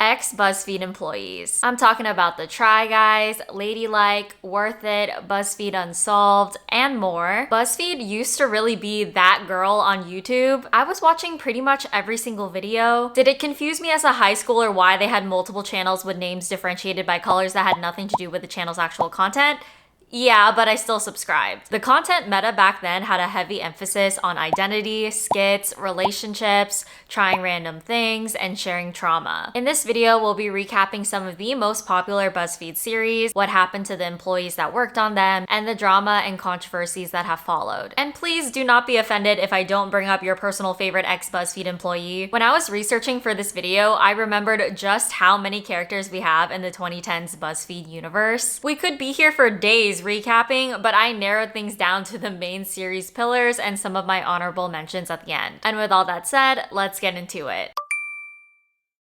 ex-BuzzFeed employees. I'm talking about the Try Guys, Ladylike, Worth It, BuzzFeed Unsolved, and more. BuzzFeed used to really be that girl on YouTube. I was watching pretty much every single video. Did it confuse me as a high schooler why they had multiple channels with names differentiated by colors that had nothing to do with the channel's actual content? Yeah, but I still subscribed. The content meta back then had a heavy emphasis on identity, skits, relationships, trying random things, and sharing trauma. In this video, we'll be recapping some of the most popular BuzzFeed series, what happened to the employees that worked on them, and the drama and controversies that have followed. And please do not be offended if I don't bring up your personal favorite ex-BuzzFeed employee. When I was researching for this video, I remembered just how many characters we have in the 2010s BuzzFeed universe. We could be here for days recapping, but I narrowed things down to the main series pillars and some of my honorable mentions at the end. And with all that said, let's get into it.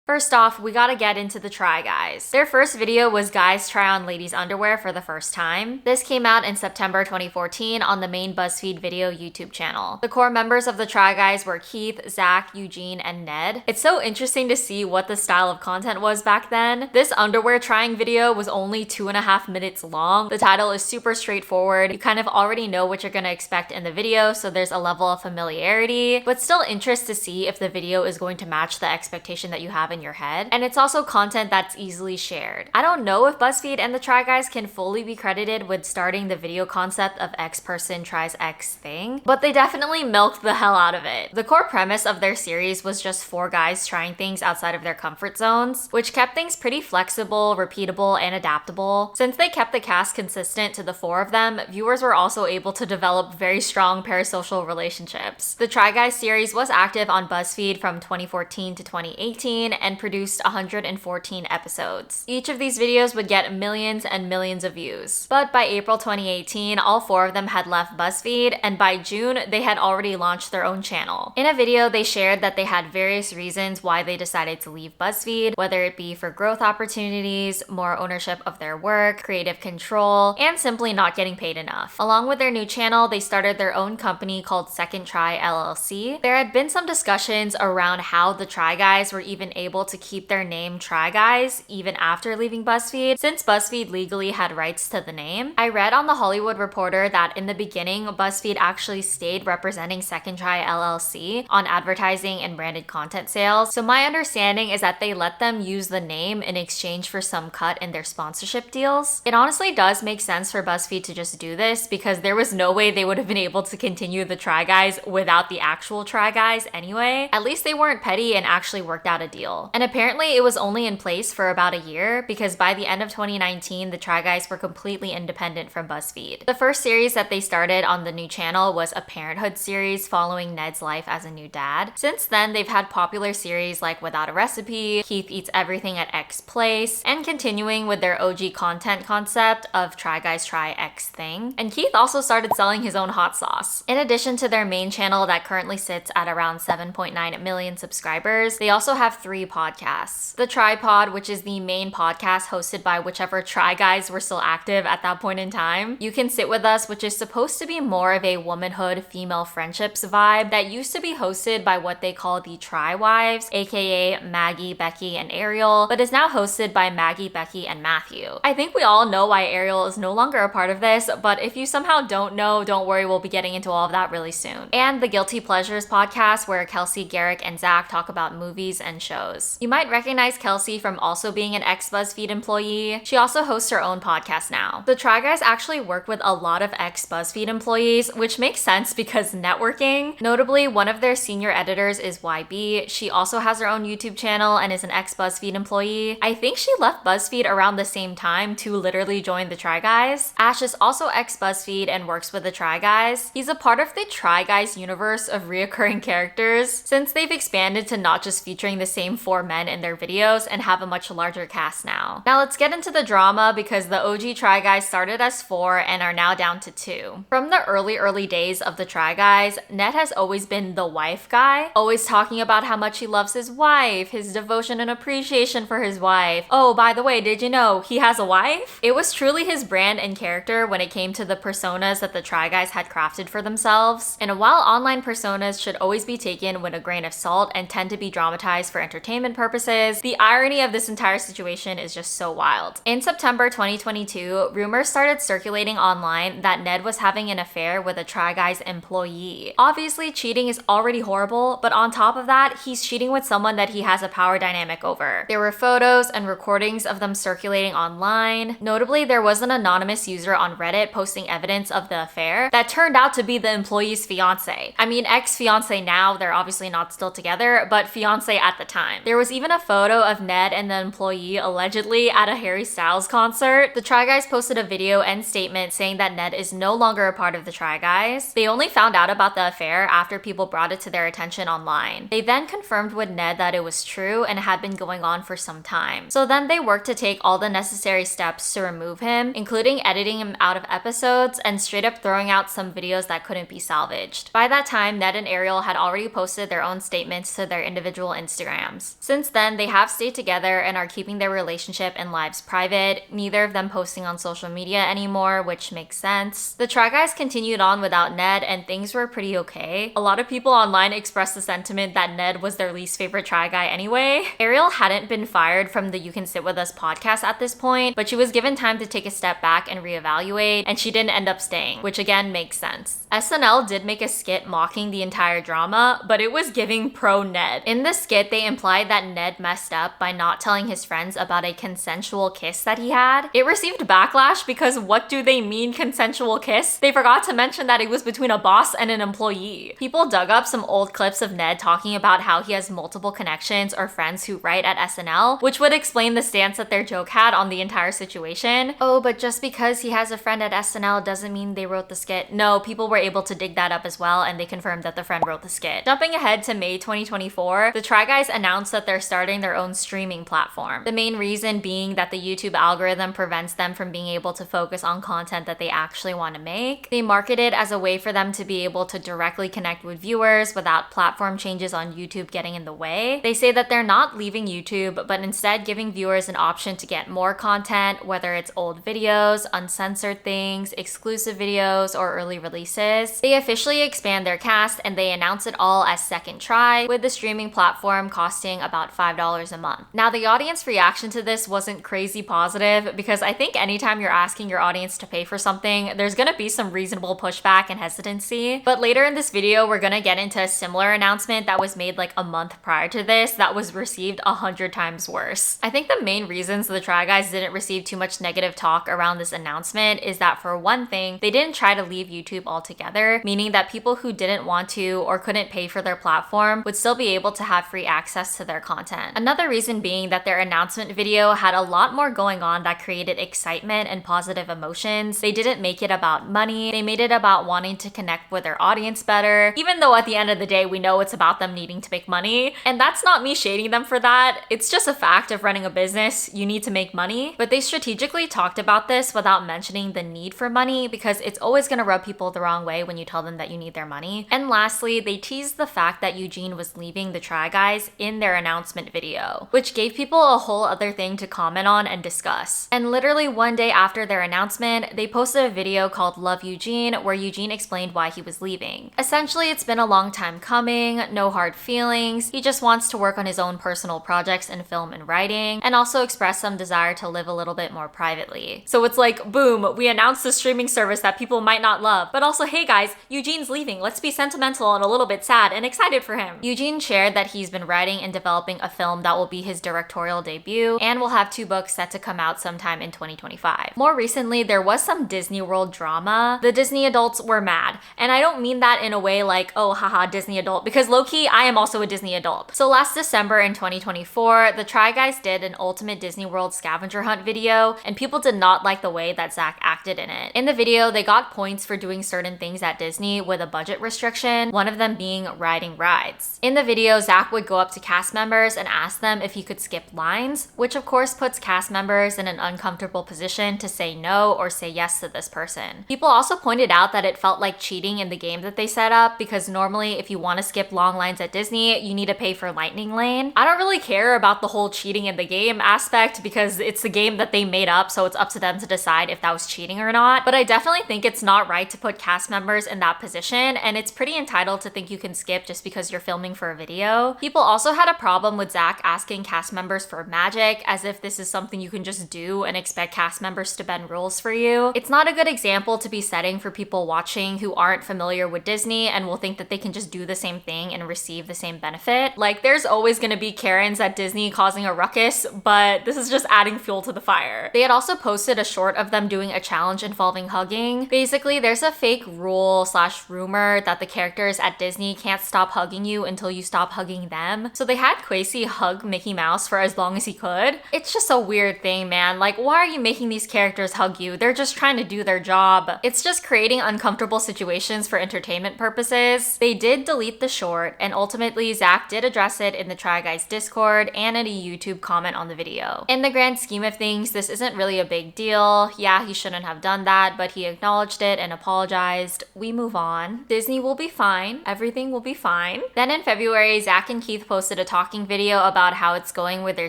First off, we gotta get into the Try Guys. Their first video was guys try on ladies' underwear for the first time. This came out in September 2014 on the main BuzzFeed video YouTube channel. The core members of the Try Guys were Keith, Zach, Eugene, and Ned. It's so interesting to see what the style of content was back then. This underwear trying video was only 2.5 minutes long. The title is super straightforward. You kind of already know what you're gonna expect in the video, so there's a level of familiarity, but still interest to see if the video is going to match the expectation that you have in your head. And it's also content that's easily shared. I don't know if BuzzFeed and the Try Guys can fully be credited with starting the video concept of X person tries X thing, but they definitely milked the hell out of it. The core premise of their series was just 4 guys trying things outside of their comfort zones, which kept things pretty flexible, repeatable, and adaptable. Since they kept the cast consistent to the 4 of them, viewers were also able to develop very strong parasocial relationships. The Try Guys series was active on BuzzFeed from 2014 to 2018 and produced 114 episodes. Each of these videos would get millions and millions of views. But by April 2018, all 4 of them had left BuzzFeed, and by June, they had already launched their own channel. In a video, they shared that they had various reasons why they decided to leave BuzzFeed, whether it be for growth opportunities, more ownership of their work, creative control, and simply not getting paid enough. Along with their new channel, they started their own company called Second Try LLC. There had been some discussions around how the Try Guys were even able to keep their name Try Guys even after leaving BuzzFeed, since BuzzFeed legally had rights to the name. I read on The Hollywood Reporter that in the beginning, BuzzFeed actually stayed representing Second Try LLC on advertising and branded content sales. So my understanding is that they let them use the name in exchange for some cut in their sponsorship deals. It honestly does make sense for BuzzFeed to just do this because there was no way they would have been able to continue the Try Guys without the actual Try Guys anyway. At least they weren't petty and actually worked out a deal. And apparently it was only in place for about a year because by the end of 2019, the Try Guys were completely independent from BuzzFeed. The first series that they started on the new channel was a parenthood series following Ned's life as a new dad. Since then, they've had popular series like Without a Recipe, Keith Eats Everything at X Place, and continuing with their OG content concept of Try Guys Try X Thing. And Keith also started selling his own hot sauce. In addition to their main channel that currently sits at around 7.9 million subscribers, they also have 3 podcasts. The Tripod, which is the main podcast hosted by whichever Try Guys were still active at that point in time. You Can Sit With Us, which is supposed to be more of a womanhood, female friendships vibe that used to be hosted by what they call the Try Wives, aka Maggie, Becky, and Ariel, but is now hosted by Maggie, Becky, and Matthew. I think we all know why Ariel is no longer a part of this, but if you somehow don't know, don't worry, we'll be getting into all of that really soon. And the Guilty Pleasures podcast, where Kelsey, Garrick, and Zach talk about movies and shows. You might recognize Kelsey from also being an ex-BuzzFeed employee. She also hosts her own podcast now. The Try Guys actually work with a lot of ex-BuzzFeed employees, which makes sense because networking. Notably, one of their senior editors is YB. She also has her own YouTube channel and is an ex-BuzzFeed employee. I think she left BuzzFeed around the same time to literally join the Try Guys. Ash is also ex-BuzzFeed and works with the Try Guys. He's a part of the Try Guys universe of reoccurring characters, since they've expanded to not just featuring the same 4 men in their videos and have a much larger cast now. Now let's get into the drama because the OG Try Guys started as 4 and are now down to 2. From the early days of the Try Guys, Ned has always been the wife guy, always talking about how much he loves his wife, his devotion and appreciation for his wife. Oh, by the way, did you know he has a wife? It was truly his brand and character when it came to the personas that the Try Guys had crafted for themselves. And while online personas should always be taken with a grain of salt and tend to be dramatized for entertainment entertainment purposes. The irony of this entire situation is just so wild. In September 2022, rumors started circulating online that Ned was having an affair with a Try Guys employee. Obviously, cheating is already horrible, but on top of that, he's cheating with someone that he has a power dynamic over. There were photos and recordings of them circulating online. Notably, there was an anonymous user on Reddit posting evidence of the affair that turned out to be the employee's fiance. I mean, ex-fiance now, they're obviously not still together, but fiance at the time. There was even a photo of Ned and the employee allegedly at a Harry Styles concert. The Try Guys posted a video and statement saying that Ned is no longer a part of the Try Guys. They only found out about the affair after people brought it to their attention online. They then confirmed with Ned that it was true and had been going on for some time. So then they worked to take all the necessary steps to remove him, including editing him out of episodes and straight up throwing out some videos that couldn't be salvaged. By that time, Ned and Ariel had already posted their own statements to their individual Instagrams. Since then, they have stayed together and are keeping their relationship and lives private, neither of them posting on social media anymore, which makes sense. The Try Guys continued on without Ned and things were pretty okay. A lot of people online expressed the sentiment that Ned was their least favorite Try Guy anyway. Ariel hadn't been fired from the You Can Sit With Us podcast at this point, but she was given time to take a step back and reevaluate, and she didn't end up staying, which again makes sense. SNL did make a skit mocking the entire drama, but it was giving pro Ned. In the skit, they implied that Ned messed up by not telling his friends about a consensual kiss that he had. It received backlash because what do they mean consensual kiss? They forgot to mention that it was between a boss and an employee. People dug up some old clips of Ned talking about how he has multiple connections or friends who write at SNL, which would explain the stance that their joke had on the entire situation. Oh, but just because he has a friend at SNL doesn't mean they wrote the skit. No, people were able to dig that up as well, and they confirmed that the friend wrote the skit. Jumping ahead to May 2024, the Try Guys announced that they're starting their own streaming platform. The main reason being that the YouTube algorithm prevents them from being able to focus on content that they actually want to make. They market it as a way for them to be able to directly connect with viewers without platform changes on YouTube getting in the way. They say that they're not leaving YouTube, but instead giving viewers an option to get more content, whether it's old videos, uncensored things, exclusive videos, or early releases. They officially expand their cast and they announce it all as Second Try, with the streaming platform costing about $5 a month. Now, the audience reaction to this wasn't crazy positive because I think anytime you're asking your audience to pay for something, there's gonna be some reasonable pushback and hesitancy. But later in this video, we're gonna get into a similar announcement that was made like a month prior to this that was received 100 times worse. I think the main reasons the Try Guys didn't receive too much negative talk around this announcement is that, for one thing, they didn't try to leave YouTube altogether, meaning that people who didn't want to or couldn't pay for their platform would still be able to have free access to their content. Another reason being that their announcement video had a lot more going on that created excitement and positive emotions. They didn't make it about money, they made it about wanting to connect with their audience better, even though at the end of the day we know it's about them needing to make money. And that's not me shading them for that, it's just a fact of running a business, you need to make money. But they strategically talked about this without mentioning the need for money because it's always gonna rub people the wrong way when you tell them that you need their money. And lastly, they teased the fact that Eugene was leaving the Try Guys in their announcement video, which gave people a whole other thing to comment on and discuss. And literally one day after their announcement, they posted a video called Love Eugene, where Eugene explained why he was leaving. Essentially, it's been a long time coming, no hard feelings, he just wants to work on his own personal projects in film and writing, and also express some desire to live a little bit more privately. So it's like, boom, we announced a streaming service that people might not love, but also, hey guys, Eugene's leaving, let's be sentimental and a little bit sad and excited for him. Eugene shared that he's been writing and developing a film that will be his directorial debut, and will have 2 books set to come out sometime in 2025. More recently, there was some Disney World drama. The Disney adults were mad, and I don't mean that in a way like, oh haha, Disney adult, because low-key, I am also a Disney adult. So last December in 2024, the Try Guys did an Ultimate Disney World scavenger hunt video, and people did not like the way that Zach acted in it. In the video, they got points for doing certain things at Disney with a budget restriction, one of them being riding rides. In the video, Zach would go up to cast members and ask them if he could skip lines, which of course puts cast members in an uncomfortable position to say no or say yes to this person. People also pointed out that it felt like cheating in the game that they set up, because normally if you want to skip long lines at Disney, you need to pay for Lightning Lane. I don't really care about the whole cheating in the game aspect because it's the game that they made up, so it's up to them to decide if that was cheating or not. But I definitely think it's not right to put cast members in that position, and it's pretty entitled to think you can skip just because you're filming for a video. People also had a problem with Zach asking cast members for magic, as if this is something you can just do and expect cast members to bend rules for you. It's not a good example to be setting for people watching who aren't familiar with Disney and will think that they can just do the same thing and receive the same benefit. Like, there's always gonna be Karens at Disney causing a ruckus, but this is just adding fuel to the fire. They had also posted a short of them doing a challenge involving hugging. Basically, there's a fake rule / rumor that the characters at Disney can't stop hugging you until you stop hugging them. So they had Quinta hug Mickey Mouse for as long as he could. It's just a weird thing, man. Like, why are you making these characters hug you? They're just trying to do their job. It's just creating uncomfortable situations for entertainment purposes. They did delete the short, and ultimately Zach did address it in the Try Guys Discord and in a YouTube comment on the video. In the grand scheme of things, this isn't really a big deal. Yeah, he shouldn't have done that, but he acknowledged it and apologized. We move on. Disney will be fine. Everything will be fine. Then in February, Zach and Keith posted a talking video about how it's going with their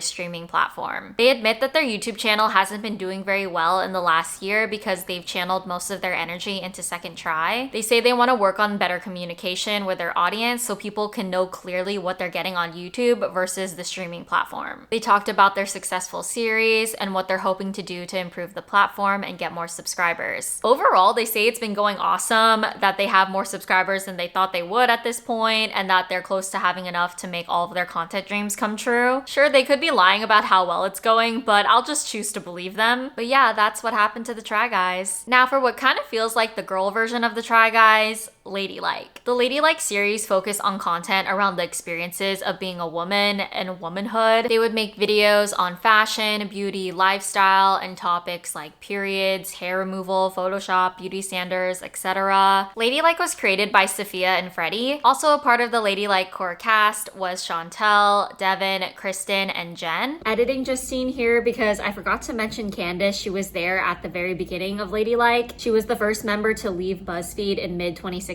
streaming platform. They admit that their YouTube channel hasn't been doing very well in the last year because they've channeled most of their energy into Second Try. They say they want to work on better communication with their audience so people can know clearly what they're getting on YouTube versus the streaming platform. They talked about their successful series and what they're hoping to do to improve the platform and get more subscribers. Overall, they say it's been going awesome, that they have more subscribers than they thought they would at this point, and that they're close to having enough to make all of their content dreams come true. Sure, they could be lying about how well it's going, but I'll just choose to believe them. But yeah, that's what happened to the Try Guys. Now for what kind of feels like the girl version of the Try Guys, Ladylike. The Ladylike series focused on content around the experiences of being a woman and womanhood. They would make videos on fashion, beauty, lifestyle, and topics like periods, hair removal, Photoshop, beauty standards, etc. Ladylike was created by Sophia and Freddie. Also a part of the Ladylike core cast was Chantel, Devin, Kristen, and Jen. Editing just seen here because I forgot to mention Candace. She was there at the very beginning of Ladylike. She was the first member to leave BuzzFeed in mid-2016.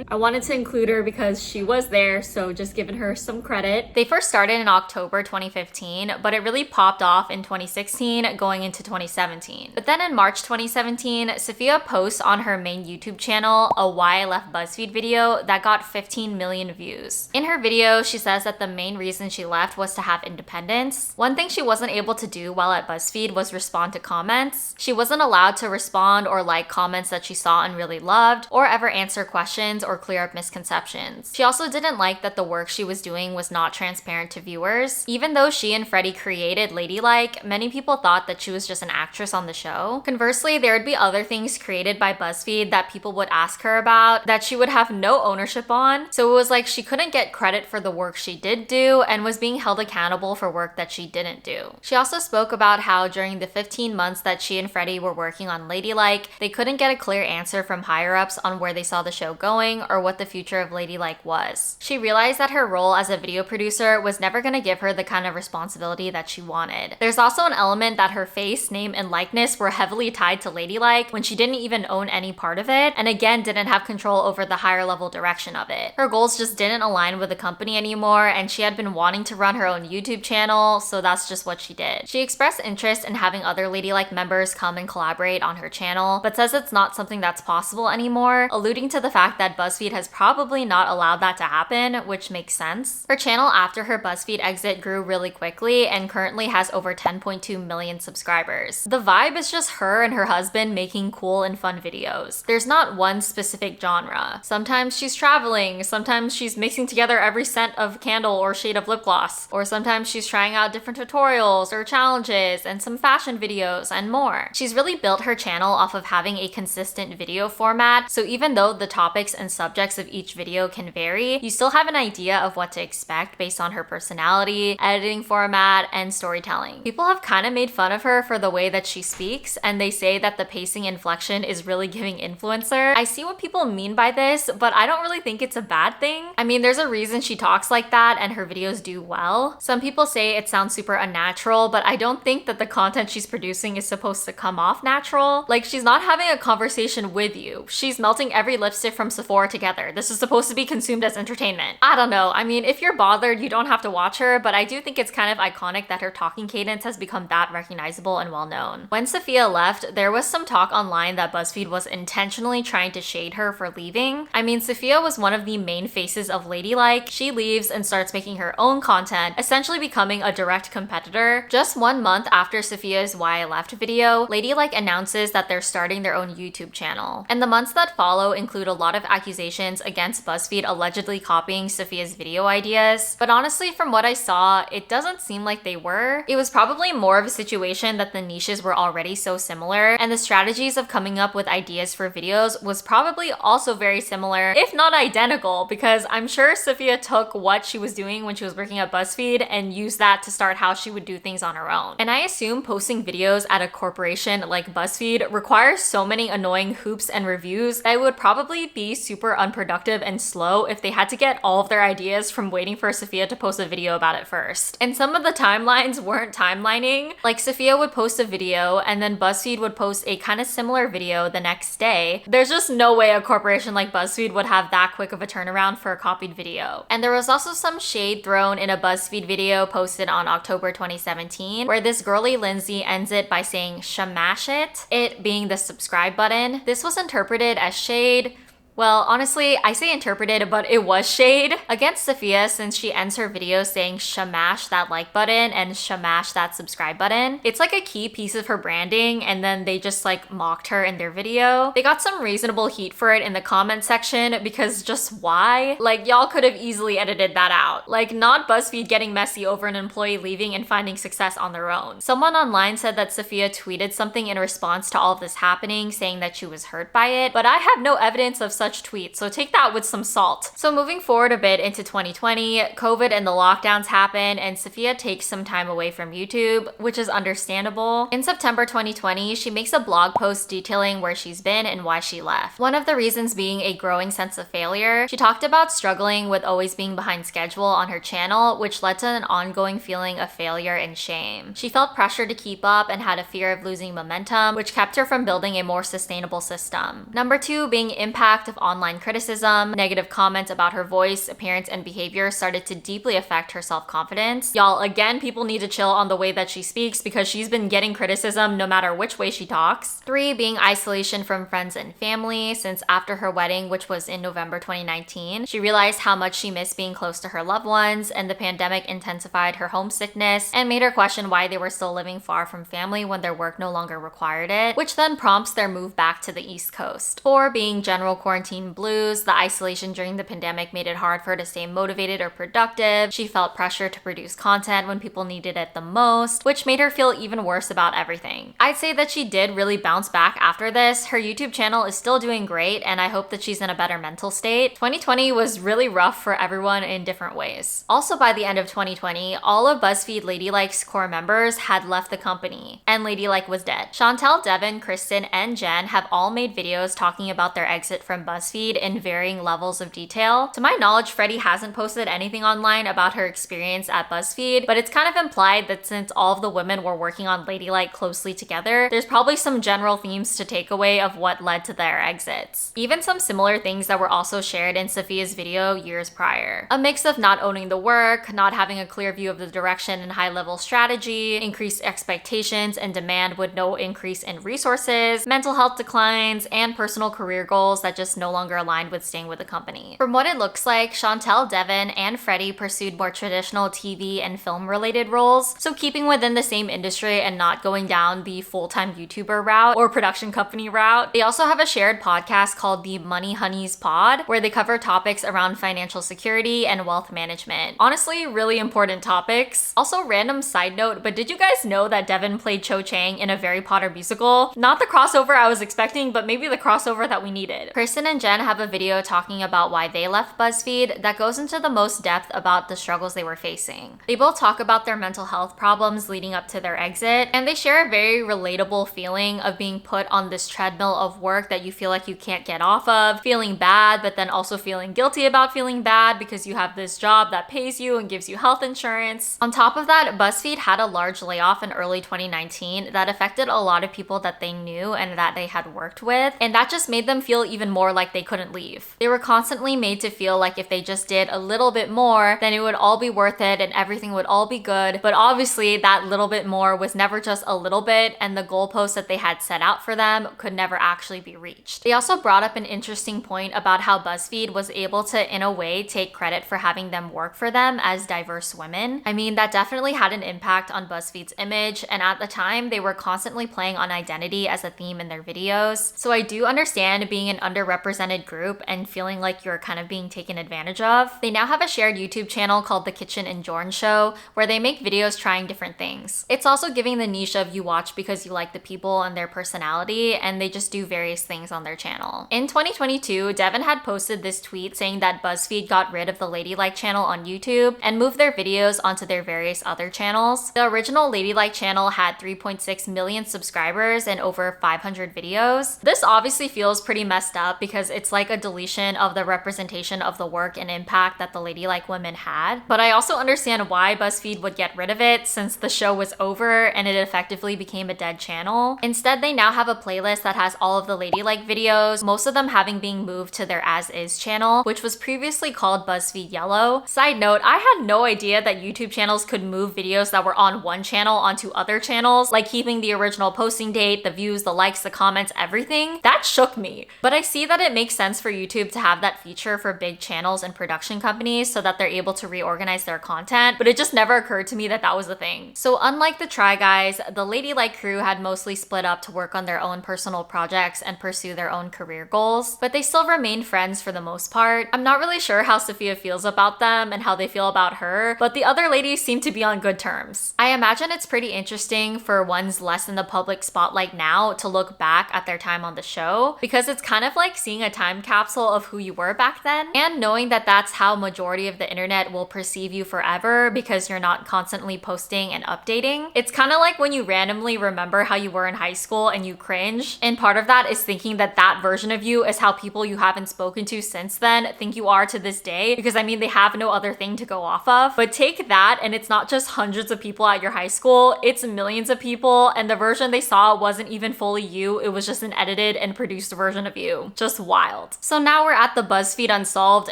I wanted to include her because she was there, so just giving her some credit. They first started in October 2015, but it really popped off in 2016 going into 2017. But then in March 2017, Sophia posts on her main YouTube channel a Why I Left BuzzFeed video that got 15 million views. In her video, she says that the main reason she left was to have independence. One thing she wasn't able to do while at BuzzFeed was respond to comments. She wasn't allowed to respond or like comments that she saw and really loved, or ever answer questions or clear up misconceptions. She also didn't like that the work she was doing was not transparent to viewers. Even though she and Freddie created Ladylike, many people thought that she was just an actress on the show. Conversely, there would be other things created by BuzzFeed that people would ask her about that she would have no ownership on. So it was like she couldn't get credit for the work she did do and was being held accountable for work that she didn't do. She also spoke about how during the 15 months that she and Freddie were working on Ladylike, they couldn't get a clear answer from higher-ups on where they saw the show going or what the future of Ladylike was. She realized that her role as a video producer was never going to give her the kind of responsibility that she wanted. There's also an element that her face, name, and likeness were heavily tied to Ladylike when she didn't even own any part of it, and again didn't have control over the higher level direction of it. Her goals just didn't align with the company anymore, and she had been wanting to run her own YouTube channel, so that's just what she did. She expressed interest in having other Ladylike members come and collaborate on her channel, but says it's not something that's possible anymore, alluding to the fact that BuzzFeed has probably not allowed that to happen, which makes sense. Her channel after her BuzzFeed exit grew really quickly and currently has over 10.2 million subscribers. The vibe is just her and her husband making cool and fun videos. There's not one specific genre. Sometimes she's traveling, sometimes she's mixing together every scent of candle or shade of lip gloss, or sometimes she's trying out different tutorials or challenges and some fashion videos and more. She's really built her channel off of having a consistent video format, so even though the topics and subjects of each video can vary, you still have an idea of what to expect based on her personality, editing format, and storytelling. People have kind of made fun of her for the way that she speaks, and they say that the pacing inflection is really giving influencer. I see what people mean by this, but I don't really think it's a bad thing. I mean, there's a reason she talks like that and her videos do well. Some people say it sounds super unnatural, but I don't think that the content she's producing is supposed to come off natural. Like, she's not having a conversation with you. She's melting every lipstick from Sephora together. This is supposed to be consumed as entertainment. I don't know. I mean, if you're bothered, you don't have to watch her, but I do think it's kind of iconic that her talking cadence has become that recognizable and well known. When Sophia left, there was some talk online that BuzzFeed was intentionally trying to shade her for leaving. I mean, Sophia was one of the main faces of Ladylike. She leaves and starts making her own content, essentially becoming a direct competitor. Just 1 month after Sophia's Why I Left video, Ladylike announces that they're starting their own YouTube channel. And the months that follow include a lot of accusations against BuzzFeed allegedly copying Sophia's video ideas. But honestly, from what I saw, it doesn't seem like they were. It was probably more of a situation that the niches were already so similar, and the strategies of coming up with ideas for videos was probably also very similar, if not identical, because I'm sure Sophia took what she was doing when she was working at BuzzFeed and used that to start how she would do things on her own. And I assume posting videos at a corporation like BuzzFeed requires so many annoying hoops and reviews that it would probably be super unproductive and slow if they had to get all of their ideas from waiting for Sophia to post a video about it first. And some of the timelines weren't timelining. Like, Sophia would post a video and then BuzzFeed would post a kind of similar video the next day. There's just no way a corporation like BuzzFeed would have that quick of a turnaround for a copied video. And there was also some shade thrown in a BuzzFeed video posted on October 2017, where this girly Lindsay ends it by saying "shamash it being the subscribe button. This was interpreted as shade. Well, honestly, I say interpreted, but it was shade against Sophia since she ends her video saying shamash that like button and shamash that subscribe button. It's like a key piece of her branding, and then they just like mocked her in their video. They got some reasonable heat for it in the comment section because just why? Like, y'all could have easily edited that out. Like, not BuzzFeed getting messy over an employee leaving and finding success on their own. Someone online said that Sophia tweeted something in response to all of this happening, saying that she was hurt by it, but I have no evidence of such tweets, so take that with some salt. So moving forward a bit into 2020, COVID and the lockdowns happen, and Sophia takes some time away from YouTube, which is understandable. In September 2020, she makes a blog post detailing where she's been and why she left. One of the reasons being a growing sense of failure. She talked about struggling with always being behind schedule on her channel, which led to an ongoing feeling of failure and shame. She felt pressure to keep up and had a fear of losing momentum, which kept her from building a more sustainable system. Number 2 being impact of online criticism. Negative comments about her voice, appearance, and behavior started to deeply affect her self-confidence. Y'all, again, people need to chill on the way that she speaks because she's been getting criticism no matter which way she talks. 3 being isolation from friends and family, since after her wedding, which was in November 2019, she realized how much she missed being close to her loved ones, and the pandemic intensified her homesickness and made her question why they were still living far from family when their work no longer required it, which then prompts their move back to the East Coast. 4 being general quarantine blues. The isolation during the pandemic made it hard for her to stay motivated or productive. She felt pressure to produce content when people needed it the most, which made her feel even worse about everything. I'd say that she did really bounce back after this. Her YouTube channel is still doing great, and I hope that she's in a better mental state. 2020 was really rough for everyone in different ways. Also, by the end of 2020, all of BuzzFeed Ladylike's core members had left the company, and Ladylike was dead. Chantel, Devin, Kristen, and Jen have all made videos talking about their exit from BuzzFeed in varying levels of detail. To my knowledge, Freddie hasn't posted anything online about her experience at BuzzFeed, but it's kind of implied that since all of the women were working on Ladylike closely together, there's probably some general themes to take away of what led to their exits. Even some similar things that were also shared in Sophia's video years prior. A mix of not owning the work, not having a clear view of the direction and high-level strategy, increased expectations and demand with no increase in resources, mental health declines, and personal career goals that just no longer aligned with staying with the company. From what it looks like, Chantel, Devin, and Freddie pursued more traditional TV and film related roles, so keeping within the same industry and not going down the full-time YouTuber route or production company route. They also have a shared podcast called the Money Honeys Pod, where they cover topics around financial security and wealth management. Honestly, really important topics. Also, random side note, but did you guys know that Devin played Cho Chang in a Harry Potter musical? Not the crossover I was expecting, but maybe the crossover that we needed. Kristen and Jen have a video talking about why they left BuzzFeed that goes into the most depth about the struggles they were facing. They both talk about their mental health problems leading up to their exit, and they share a very relatable feeling of being put on this treadmill of work that you feel like you can't get off of, feeling bad, but then also feeling guilty about feeling bad because you have this job that pays you and gives you health insurance. On top of that, BuzzFeed had a large layoff in early 2019 that affected a lot of people that they knew and that they had worked with, and that just made them feel even more like they couldn't leave. They were constantly made to feel like if they just did a little bit more, then it would all be worth it and everything would all be good. But obviously that little bit more was never just a little bit, and the goalposts that they had set out for them could never actually be reached. They also brought up an interesting point about how BuzzFeed was able to, in a way, take credit for having them work for them as diverse women. I mean, that definitely had an impact on BuzzFeed's image, and at the time, they were constantly playing on identity as a theme in their videos. So I do understand being an underrepresented group and feeling like you're kind of being taken advantage of. They now have a shared YouTube channel called The Kitchen and Jorn Show, where they make videos trying different things. It's also giving the niche of you watch because you like the people and their personality, and they just do various things on their channel. In 2022, Devin had posted this tweet saying that BuzzFeed got rid of the Ladylike channel on YouTube and moved their videos onto their various other channels. The original Ladylike channel had 3.6 million subscribers and over 500 videos. This obviously feels pretty messed up because it's like a deletion of the representation of the work and impact that the Ladylike women had. But I also understand why BuzzFeed would get rid of it, since the show was over and it effectively became a dead channel. Instead, they now have a playlist that has all of the Ladylike videos, most of them having been moved to their As Is channel, which was previously called BuzzFeed Yellow. Side note, I had no idea that YouTube channels could move videos that were on one channel onto other channels, like keeping the original posting date, the views, the likes, the comments, everything. That shook me. But I see that it makes sense for YouTube to have that feature for big channels and production companies so that they're able to reorganize their content, but it just never occurred to me that that was a thing. So unlike the Try Guys, the Ladylike crew had mostly split up to work on their own personal projects and pursue their own career goals, but they still remained friends for the most part. I'm not really sure how Sophia feels about them and how they feel about her, but the other ladies seem to be on good terms. I imagine it's pretty interesting for ones less in the public spotlight now to look back at their time on the show, because it's kind of like seeing a time capsule of who you were back then, and knowing that that's how majority of the internet will perceive you forever because you're not constantly posting and updating. It's kind of like when you randomly remember how you were in high school and you cringe, and part of that is thinking that that version of you is how people you haven't spoken to since then think you are to this day, because I mean, they have no other thing to go off of. But take that, and it's not just hundreds of people at your high school, it's millions of people, and the version they saw wasn't even fully you, it was just an edited and produced version of you. Just wild. So now we're at the BuzzFeed Unsolved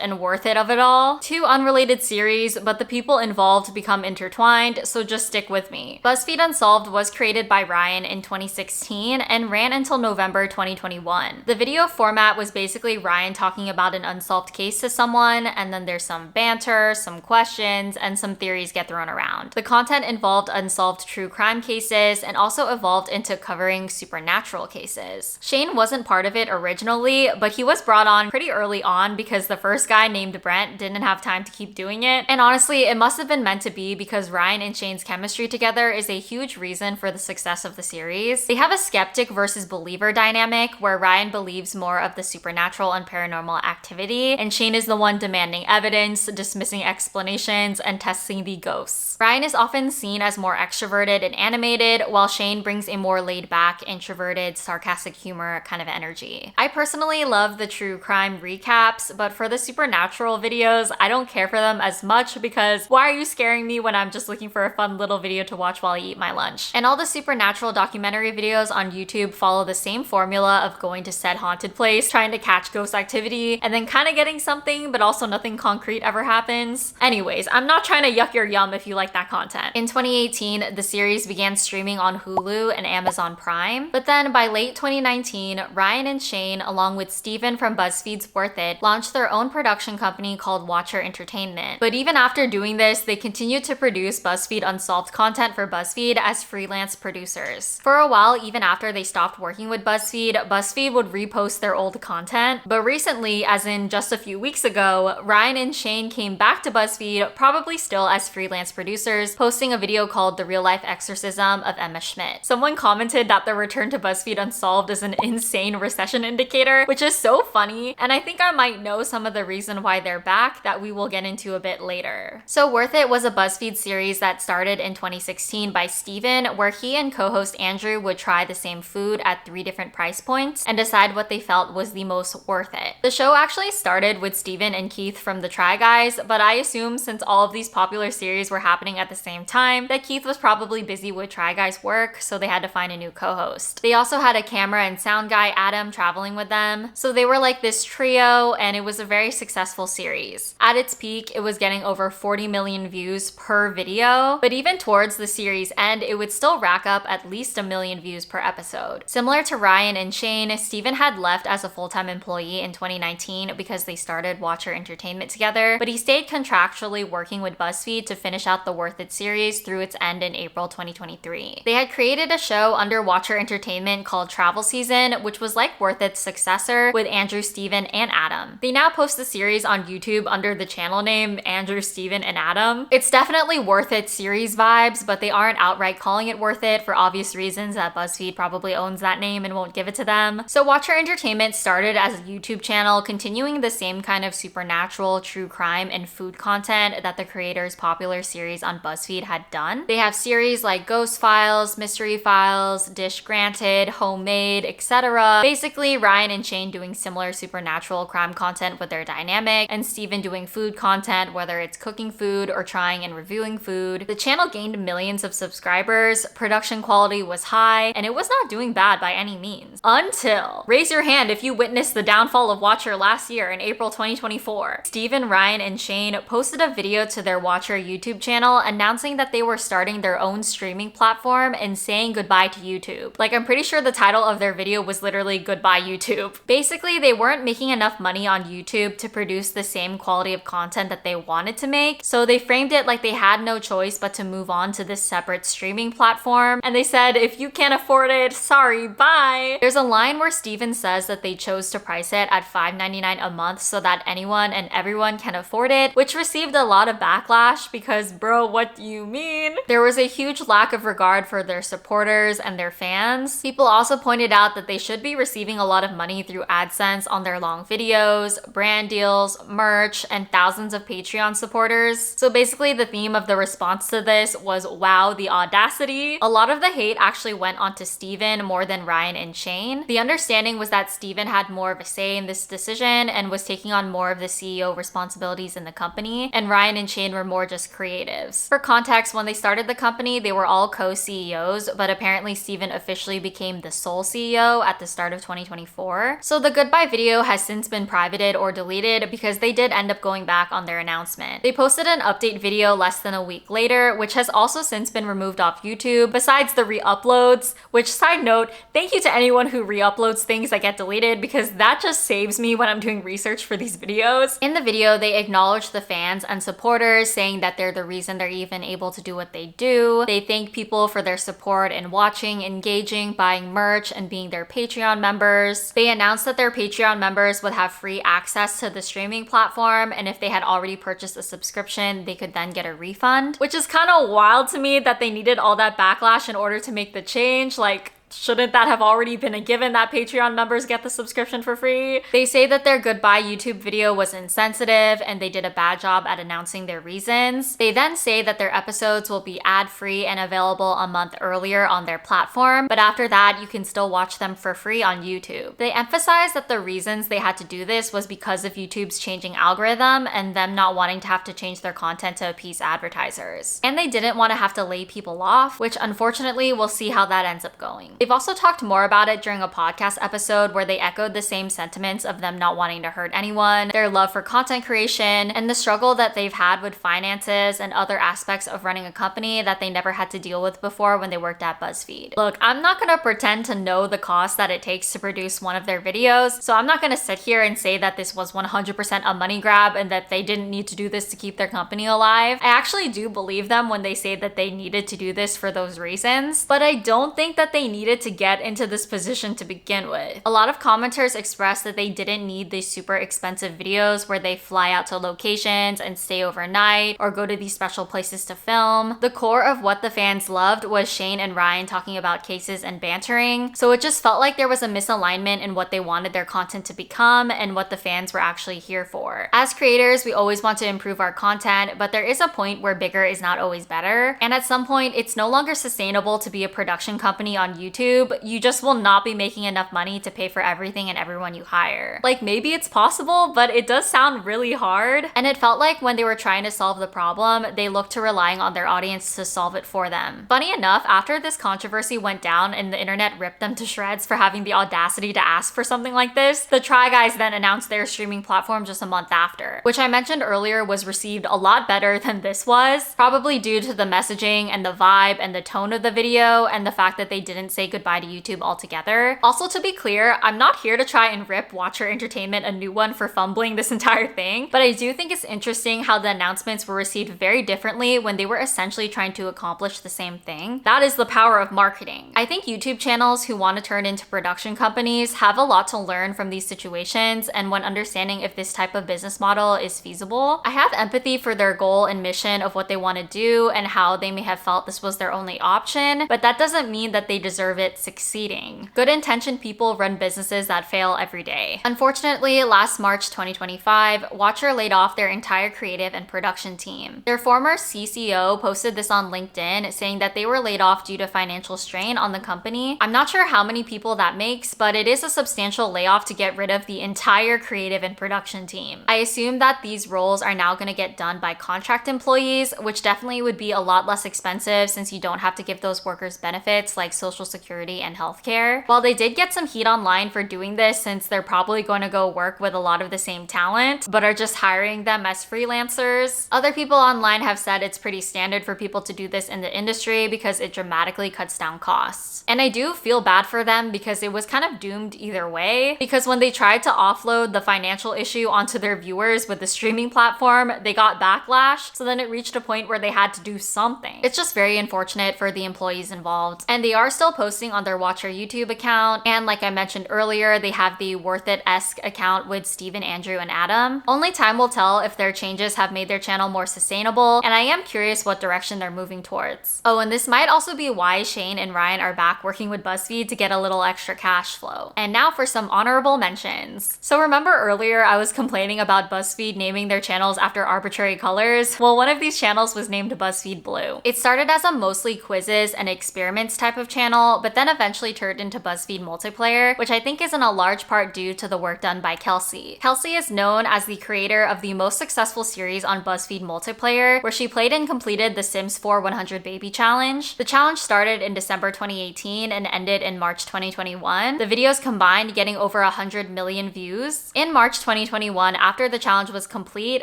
and Worth It of it all. Two unrelated series, but the people involved become intertwined, so just stick with me. BuzzFeed Unsolved was created by Ryan in 2016 and ran until November 2021. The video format was basically Ryan talking about an unsolved case to someone, and then there's some banter, some questions, and some theories get thrown around. The content involved unsolved true crime cases and also evolved into covering supernatural cases. Shane wasn't part of it originally, but he was brought on pretty early on because the first guy named Brent didn't have time to keep doing it. And honestly, it must have been meant to be because Ryan and Shane's chemistry together is a huge reason for the success of the series. They have a skeptic versus believer dynamic where Ryan believes more of the supernatural and paranormal activity, and Shane is the one demanding evidence, dismissing explanations, and testing the ghosts. Ryan is often seen as more extroverted and animated, while Shane brings a more laid-back, introverted, sarcastic humor kind of energy. I personally love the true crime recaps, but for the supernatural videos, I don't care for them as much because why are you scaring me when I'm just looking for a fun little video to watch while I eat my lunch? And all the supernatural documentary videos on YouTube follow the same formula of going to said haunted place, trying to catch ghost activity, and then kind of getting something, but also nothing concrete ever happens. Anyways, I'm not trying to yuck your yum if you like that content. In 2018, the series began streaming on Hulu and Amazon Prime, but then by late 2019, Ryan and Shane, along with Steven from BuzzFeed's Worth It, launched their own production company called Watcher Entertainment. But even after doing this, they continued to produce BuzzFeed Unsolved content for BuzzFeed as freelance producers. For a while, even after they stopped working with BuzzFeed, BuzzFeed would repost their old content. But recently, as in just a few weeks ago, Ryan and Shane came back to BuzzFeed, probably still as freelance producers, posting a video called The Real Life Exorcism of Emma Schmidt. Someone commented that the return to BuzzFeed Unsolved is an insane recession indicator, which is so funny, and I think I might know some of the reason why they're back that we will get into a bit later. So Worth It was a BuzzFeed series that started in 2016 by Steven, where he and co-host Andrew would try the same food at 3 different price points and decide what they felt was the most worth it. The show actually started with Steven and Keith from the Try Guys, but I assume since all of these popular series were happening at the same time, that Keith was probably busy with Try Guys work, so they had to find a new co-host. They also had a camera and sound guy, Adam, traveling with them. So they were like this trio, and it was a very successful series. At its peak, it was getting over 40 million views per video, but even towards the series end, it would still rack up at least 1 million views per episode. Similar to Ryan and Shane, Steven had left as a full-time employee in 2019 because they started Watcher Entertainment together, but he stayed contractually working with BuzzFeed to finish out the Worth It series through its end in April 2023. They had created a show under Watcher Entertainment called Travel Season, which was like Worth It's successor with Andrew, Steven, and Adam. They now post the series on YouTube under the channel name Andrew, Steven, and Adam. It's definitely Worth It series vibes, but they aren't outright calling it Worth It for obvious reasons that BuzzFeed probably owns that name and won't give it to them. So Watcher Entertainment started as a YouTube channel, continuing the same kind of supernatural, true crime, and food content that the creators' popular series on BuzzFeed had done. They have series like Ghost Files, Mystery Files, Dish Granted, Homemade, etc. Basically, Ryan and Shane doing similar supernatural crime content with their dynamic, and Steven doing food content, whether it's cooking food or trying and reviewing food. The channel gained millions of subscribers, production quality was high, and it was not doing bad by any means. Until, raise your hand if you witnessed the downfall of Watcher last year in April 2024. Steven, Ryan, and Shane posted a video to their Watcher YouTube channel announcing that they were starting their own streaming platform and saying goodbye to YouTube. Like, I'm pretty sure the title of their video was literally Goodbye YouTube. Basically, they weren't making enough money on YouTube to produce the same quality of content that they wanted to make, so they framed it like they had no choice but to move on to this separate streaming platform, and they said, if you can't afford it, sorry, bye. There's a line where Steven says that they chose to price it at $5.99 a month so that anyone and everyone can afford it, which received a lot of backlash because, bro, what do you mean? There was a huge lack of regard for their supporters and their fans. People also pointed out that they should be receiving a lot of money through AdSense on their long videos, brand deals, merch, and thousands of Patreon supporters. So basically the theme of the response to this was, wow, the audacity. A lot of the hate actually went onto Steven more than Ryan and Shane. The understanding was that Steven had more of a say in this decision and was taking on more of the CEO responsibilities in the company, and Ryan and Shane were more just creatives. For context, when they started the company, they were all co-CEOs, but apparently Steven officially became the sole CEO at the start of 2024. So the goodbye video has since been privated or deleted because they did end up going back on their announcement. They posted an update video less than a week later, which has also since been removed off YouTube, besides the re-uploads, which, side note, thank you to anyone who re-uploads things that get deleted because that just saves me when I'm doing research for these videos. In the video, they acknowledge the fans and supporters, saying that they're the reason they're even able to do what they do. They thank people for their support in watching, engaging, buying merch, and being their Patreon members. They announced that their Patreon members would have free access to the streaming platform, and if they had already purchased a subscription, they could then get a refund, which is kind of wild to me that they needed all that backlash in order to make the change. Like, shouldn't that have already been a given that Patreon members get the subscription for free? They say that their goodbye YouTube video was insensitive and they did a bad job at announcing their reasons. They then say that their episodes will be ad-free and available a month earlier on their platform, but after that, you can still watch them for free on YouTube. They emphasize that the reasons they had to do this was because of YouTube's changing algorithm and them not wanting to have to change their content to appease advertisers. And they didn't want to have to lay people off, which unfortunately we'll see how that ends up going. They've also talked more about it during a podcast episode where they echoed the same sentiments of them not wanting to hurt anyone, their love for content creation, and the struggle that they've had with finances and other aspects of running a company that they never had to deal with before when they worked at BuzzFeed. Look, I'm not gonna pretend to know the cost that it takes to produce one of their videos, so I'm not gonna sit here and say that this was 100% a money grab and that they didn't need to do this to keep their company alive. I actually do believe them when they say that they needed to do this for those reasons, but I don't think that they needed to get into this position to begin with. A lot of commenters expressed that they didn't need these super expensive videos where they fly out to locations and stay overnight or go to these special places to film. The core of what the fans loved was Shane and Ryan talking about cases and bantering, so it just felt like there was a misalignment in what they wanted their content to become and what the fans were actually here for. As creators, we always want to improve our content, but there is a point where bigger is not always better, and at some point, it's no longer sustainable to be a production company on YouTube YouTube, you just will not be making enough money to pay for everything and everyone you hire. Like, maybe it's possible, but it does sound really hard. And it felt like when they were trying to solve the problem, they looked to relying on their audience to solve it for them. Funny enough, after this controversy went down and the internet ripped them to shreds for having the audacity to ask for something like this, the Try Guys then announced their streaming platform just a month after, which I mentioned earlier was received a lot better than this was, probably due to the messaging and the vibe and the tone of the video and the fact that they didn't say goodbye to YouTube altogether. Also, to be clear, I'm not here to try and rip Watcher Entertainment a new one for fumbling this entire thing, but I do think it's interesting how the announcements were received very differently when they were essentially trying to accomplish the same thing. That is the power of marketing. I think YouTube channels who want to turn into production companies have a lot to learn from these situations, and when understanding if this type of business model is feasible, I have empathy for their goal and mission of what they want to do and how they may have felt this was their only option, but that doesn't mean that they deserve it succeeding. Good intentioned people run businesses that fail every day. Unfortunately, last March 2025, Watcher laid off their entire creative and production team. Their former CCO posted this on LinkedIn saying that they were laid off due to financial strain on the company. I'm not sure how many people that makes, but it is a substantial layoff to get rid of the entire creative and production team. I assume that these roles are now going to get done by contract employees, which definitely would be a lot less expensive since you don't have to give those workers benefits like Social Security and healthcare. While they did get some heat online for doing this since they're probably going to go work with a lot of the same talent, but are just hiring them as freelancers, other people online have said it's pretty standard for people to do this in the industry because it dramatically cuts down costs. And I do feel bad for them because it was kind of doomed either way, because when they tried to offload the financial issue onto their viewers with the streaming platform, they got backlash, so then it reached a point where they had to do something. It's just very unfortunate for the employees involved. And they are still posting on their Watcher YouTube account, and like I mentioned earlier, they have the Worth It-esque account with Steven, Andrew, and Adam. Only time will tell if their changes have made their channel more sustainable, and I am curious what direction they're moving towards. Oh, and this might also be why Shane and Ryan are back working with BuzzFeed to get a little extra cash flow. And now for some honorable mentions. So remember earlier I was complaining about BuzzFeed naming their channels after arbitrary colors? Well, one of these channels was named BuzzFeed Blue. It started as a mostly quizzes and experiments type of channel, but then eventually turned into BuzzFeed Multiplayer, which I think is in a large part due to the work done by Kelsey. Kelsey is known as the creator of the most successful series on BuzzFeed Multiplayer, where she played and completed the Sims 4 100 Baby Challenge. The challenge started in December 2018 and ended in March 2021. The videos combined getting over 100 million views. In March 2021, after the challenge was complete,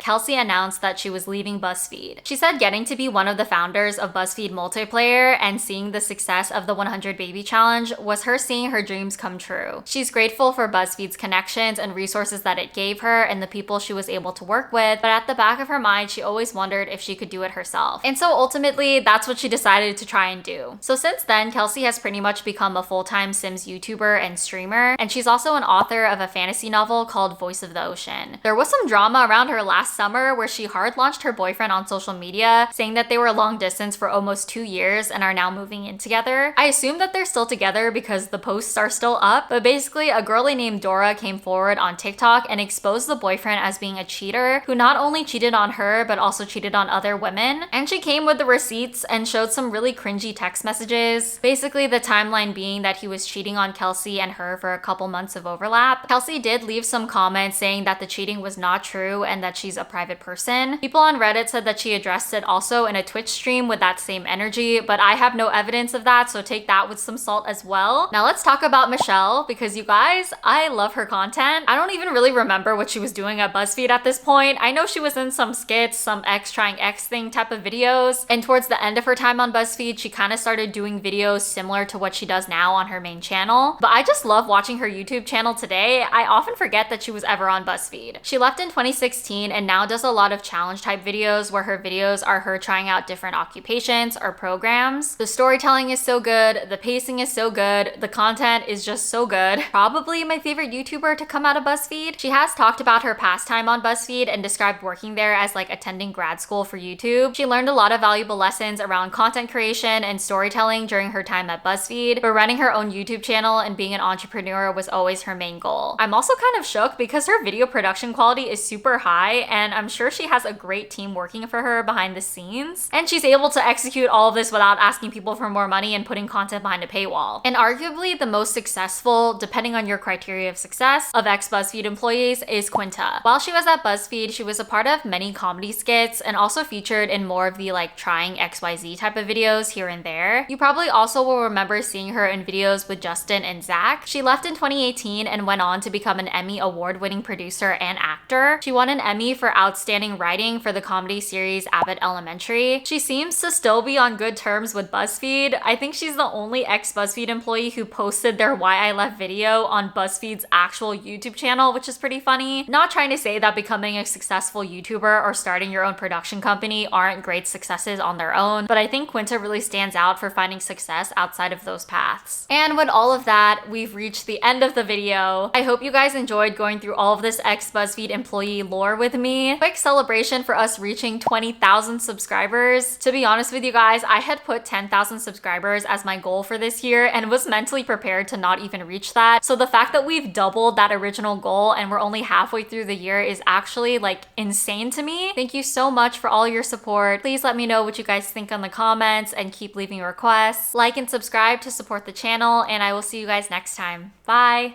Kelsey announced that she was leaving BuzzFeed. She said getting to be one of the founders of BuzzFeed Multiplayer and seeing the success of the 100 Baby Challenge was her seeing her dreams come true. She's grateful for BuzzFeed's connections and resources that it gave her and the people she was able to work with, but at the back of her mind, she always wondered if she could do it herself. And so ultimately, that's what she decided to try and do. So since then, Kelsey has pretty much become a full-time Sims YouTuber and streamer, and she's also an author of a fantasy novel called Voice of the Ocean. There was some drama around her last summer where she hard-launched her boyfriend on social media, saying that they were long distance for almost 2 years and are now moving in together. I assume that they're still together because the posts are still up, but basically a girlie named Dora came forward on TikTok and exposed the boyfriend as being a cheater who not only cheated on her but also cheated on other women. And she came with the receipts and showed some really cringy text messages. Basically the timeline being that he was cheating on Kelsey and her for a couple months of overlap. Kelsey did leave some comments saying that the cheating was not true and that she's a private person. People on Reddit said that she addressed it also in a Twitch stream with that same energy, but I have no evidence of that, so take that with some salt as well. Now let's talk about Michelle, because you guys, I love her content. I don't even really remember what she was doing at BuzzFeed at this point. I know she was in some skits, some X trying X thing type of videos, and towards the end of her time on BuzzFeed, she kind of started doing videos similar to what she does now on her main channel. But I just love watching her YouTube channel today. I often forget that she was ever on BuzzFeed. She left in 2016 and now does a lot of challenge type videos where her videos are her trying out different occupations or programs. The storytelling is so good, the pacing is so good, the content is just so good. Probably my favorite YouTuber to come out of BuzzFeed. She has talked about her past time on BuzzFeed and described working there as like attending grad school for YouTube. She learned a lot of valuable lessons around content creation and storytelling during her time at BuzzFeed, but running her own YouTube channel and being an entrepreneur was always her main goal. I'm also kind of shook because her video production quality is super high, and I'm sure she has a great team working for her behind the scenes, and she's able to execute all of this without asking people for more money and putting content behind behind a paywall. And arguably the most successful, depending on your criteria of success, of ex-BuzzFeed employees is Quinta. While she was at BuzzFeed, she was a part of many comedy skits and also featured in more of the like trying XYZ type of videos here and there. You probably also will remember seeing her in videos with Justin and Zach. She left in 2018 and went on to become an Emmy award-winning producer and actor. She won an Emmy for outstanding writing for the comedy series Abbott Elementary. She seems to still be on good terms with BuzzFeed. I think she's the only ex-BuzzFeed employee who posted their Why I Left video on BuzzFeed's actual YouTube channel, which is pretty funny. Not trying to say that becoming a successful YouTuber or starting your own production company aren't great successes on their own, but I think Quinta really stands out for finding success outside of those paths. And with all of that, we've reached the end of the video. I hope you guys enjoyed going through all of this ex-BuzzFeed employee lore with me. Quick celebration for us reaching 20,000 subscribers. To be honest with you guys, I had put 10,000 subscribers as my goal for this year and was mentally prepared to not even reach that. So the fact that we've doubled that original goal and we're only halfway through the year is actually like insane to me. Thank you so much for all your support. Please let me know what you guys think in the comments and keep leaving requests. Like and subscribe to support the channel, and I will see you guys next time. Bye!